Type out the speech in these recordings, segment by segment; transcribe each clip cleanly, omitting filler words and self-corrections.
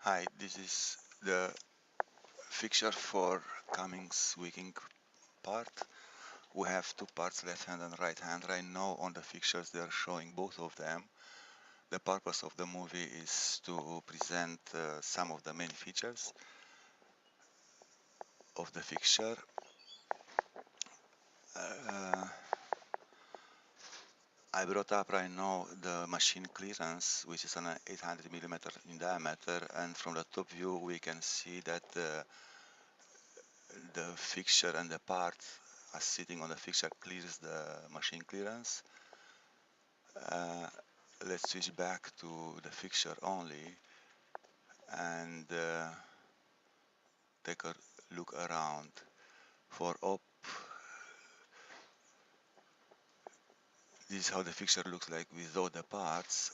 Hi, this is the fixture for Cummings wicking part. We have two parts, left hand and right hand. Right now on the fixtures they are showing both of them. The purpose of the movie is to present some of the main features of the fixture. Uh, I brought up right now the machine clearance, which is an 800 millimeter in diameter, and from the top view we can see that the fixture and the part as sitting on the fixture clears the machine clearance. Uh, let's switch back to the fixture only and take a look around. For up, this is how the fixture looks like without the parts.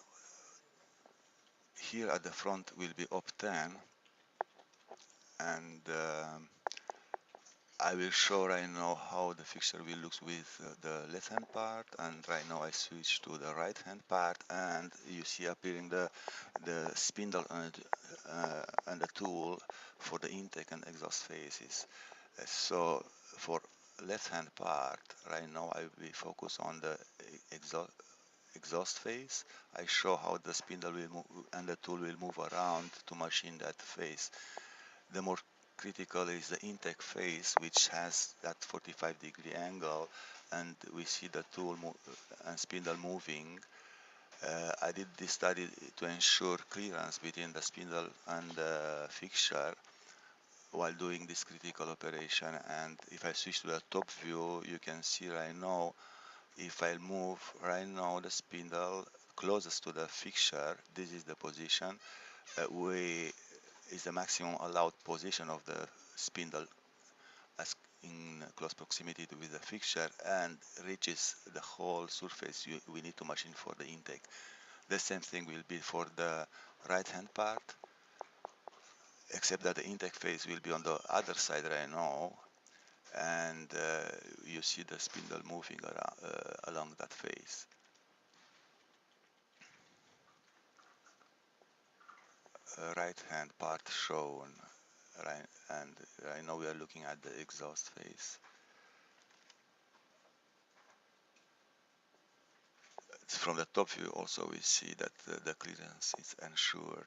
Here at the front will be up 10, and I will show right now how the fixture will look with the left hand part, and right now I switch to the right hand part, and you see appearing the spindle and the tool for the intake and exhaust phases. So for left hand part, right now I will focus on the exhaust phase. I show how the spindle will move and the tool will move around to machine that phase. The more critical is the intake phase, which has that 45-degree angle, and we see the tool and spindle moving. I did this study to ensure clearance between the spindle and the fixture while doing this critical operation. And if I switch to the top view, you can see right now, if I move right now the spindle closest to the fixture, this is the position. We is the maximum allowed position of the spindle as in close proximity with the fixture, and reaches the whole surface we need to machine for the intake. The same thing will be for the right hand part, except that the intake phase will be on the other side right now, and you see the spindle moving around, along that phase. Right hand part shown, right, and right now we are looking at the exhaust phase. From the top view also we see that the clearance is ensured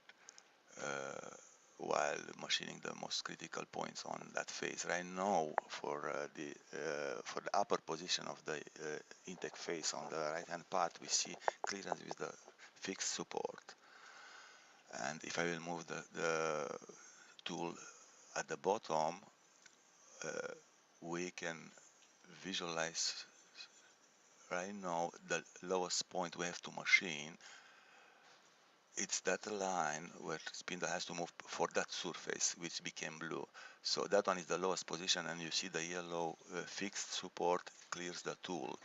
uh, while machining the most critical points on that phase. Right now for the upper position of the intake phase on the right hand part, we see clearance with the fixed support. And if I will move the tool at the bottom, we can visualize right now the lowest point we have to machine. It's that line where spindle has to move for that surface, which became blue. So that one is the lowest position, and you see the yellow fixed support clears the tool,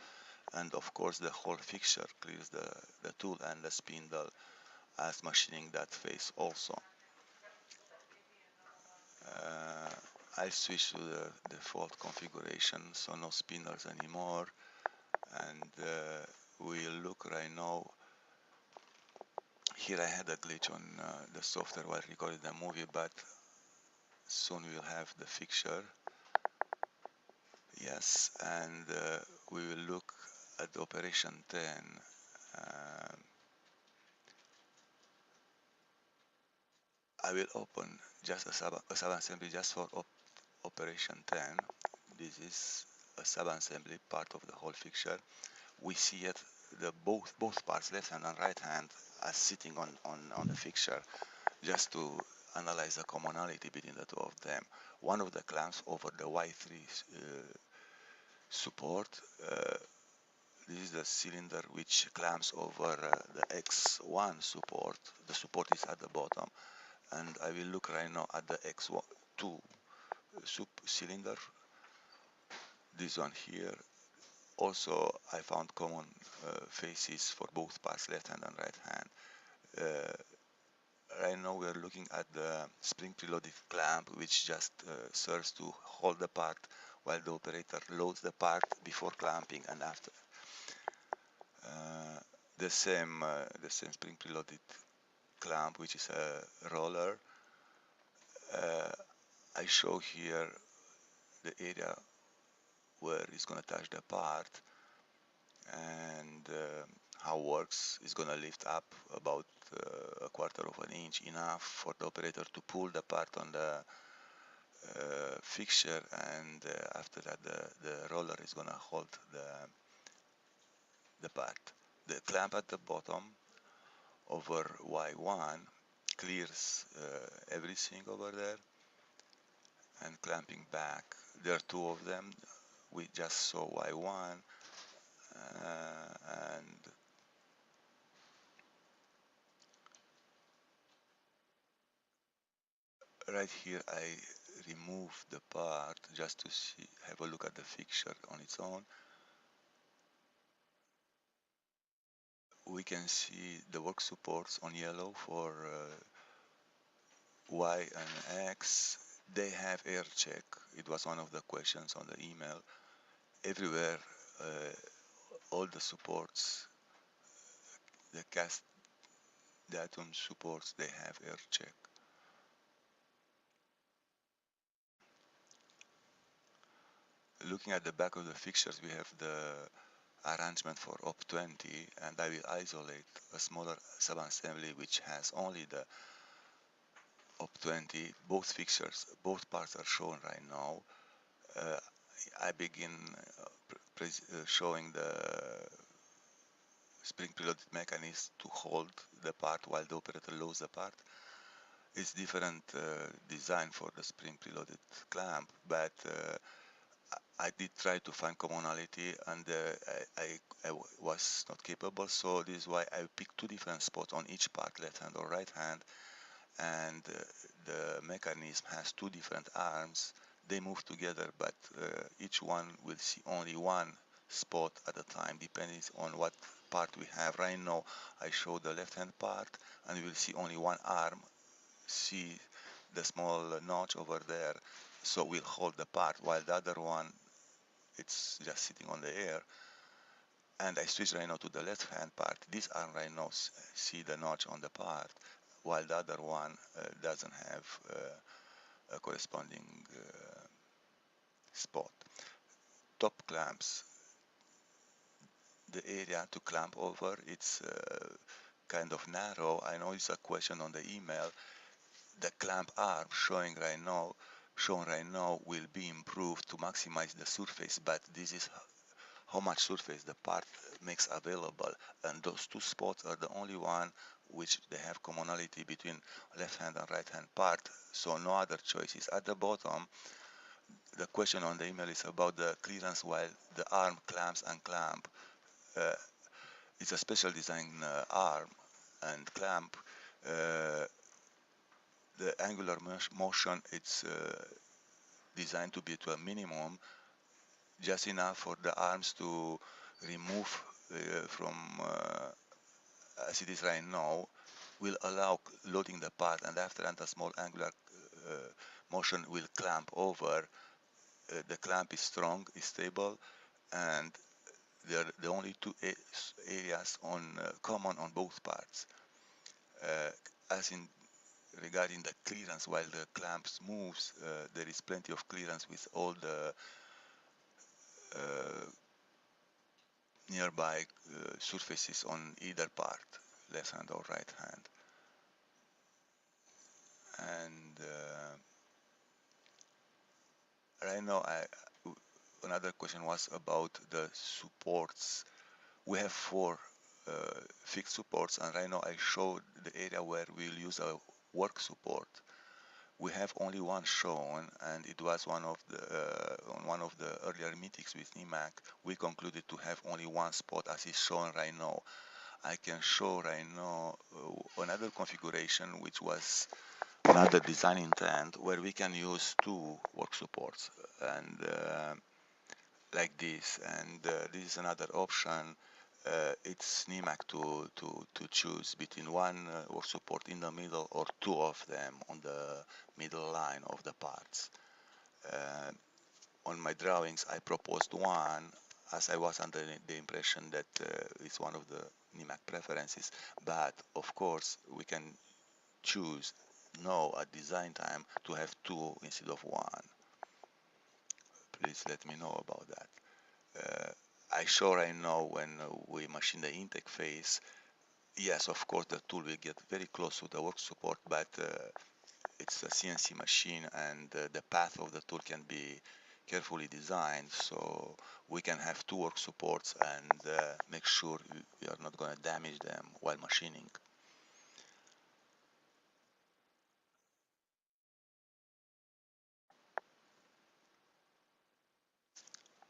and of course the whole fixture clears the tool and the spindle as machining that face also. I switch to the default configuration, so no spindles anymore, and we'll look right now. Here I had a glitch on the software while recording the movie, but soon we'll have the fixture. Yes, and we will look at the operation 10. I will open just a sub-assembly just for operation 10. This is a sub-assembly part of the whole fixture. We see it, the both parts, left hand and right hand, are sitting on the fixture, just to analyze the commonality between the two of them. One of the clamps over the Y3 support. This is the cylinder which clamps over the X1 support. The support is at the bottom, and I will look right now at the X2 cylinder. This one here. Also, I found common faces for both parts, left hand and right hand. Right now we are looking at the spring preloaded clamp, which just serves to hold the part while the operator loads the part before clamping and after. The same spring preloaded clamp, which is a roller, Uh, I show here the area where it's going to touch the part, and how works is going to lift up about a quarter of an inch, enough for the operator to pull the part on the fixture, and after that the roller is going to hold the part. The clamp at the bottom over Y1 clears everything over there, and clamping back, there are two of them. We just saw Y1, and right here I remove the part just to see, have a look at the fixture on its own. We can see the work supports on yellow for Y and X. They have air check. It was one of the questions on the email. Everywhere, all the supports, the cast datum supports, they have air check. Looking at the back of the fixtures, we have the arrangement for op20, and I will isolate a smaller subassembly which has only the op20. Both fixtures, both parts are shown right now. I begin showing the spring preloaded mechanism to hold the part while the operator loads the part. It's different design for the spring preloaded clamp, but I did try to find commonality, and I was not capable, so this is why I picked two different spots on each part, left hand or right hand, and the mechanism has two different arms. They move together, but each one will see only one spot at a time, depending on what part we have. Right now, I show the left hand part, and you will see only one arm. See the small notch over there, so we'll hold the part, while the other one, it's just sitting on the air. And I switch right now to the left hand part. This arm right now see the notch on the part, while the other one doesn't have a corresponding spot. Top clamps, the area to clamp over, it's kind of narrow. I know it's a question on the email. The clamp arm shown right now will be improved to maximize the surface, but this is how much surface the part makes available, and those two spots are the only one which they have commonality between left hand and right hand part, so no other choices. At the bottom, the question on the email is about the clearance while the arm clamps and clamp. Uh, it's a special design arm and clamp. Uh, the angular motion, it's designed to be to a minimum, just enough for the arms to remove from as it is right now, will allow loading the part, and after that a small angular motion will clamp over. The clamp is strong, is stable, and they're the only two areas on common on both parts. As in regarding the clearance, while the clamps moves, there is plenty of clearance with all the uh, nearby surfaces on either part, left hand or right hand. And right now, another question was about the supports. We have four fixed supports, and right now I showed the area where we'll use a work support. We have only one shown, and it was one of the on one of the earlier meetings with NIMAC. We concluded to have only one spot as is shown right now. I can show right now another configuration which was another design intent where we can use two work supports, and like this, and this is another option. It's NIMAC to choose between one work support in the middle or two of them on the middle line of the parts. Uh, on my drawings, I proposed one, as I was under the impression that it's one of the NIMAC preferences, but of course we can choose know at design time to have two instead of one. Please let me know about that. I sure I know when we machine the intake phase, yes, of course the tool will get very close to the work support, but it's a CNC machine and the path of the tool can be carefully designed so we can have two work supports and make sure we are not going to damage them while machining.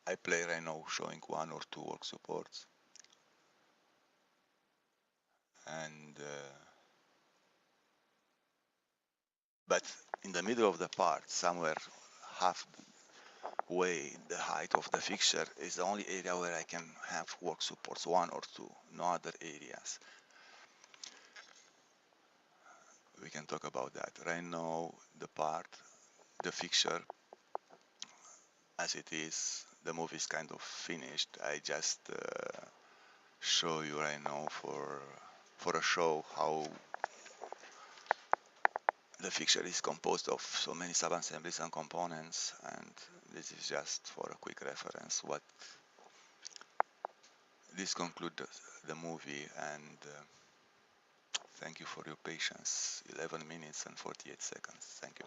I play right now showing one or two work supports, and but in the middle of the part, somewhere halfway the height of the fixture is the only area where I can have work supports, one or two, no other areas. We can talk about that. Right now, the fixture as it is, the movie is kind of finished. I just show you right now for a show how the fixture is composed of so many sub-assemblies and components, and this is just for a quick reference. What this concludes the movie, and thank you for your patience. 11 minutes and 48 seconds. Thank you.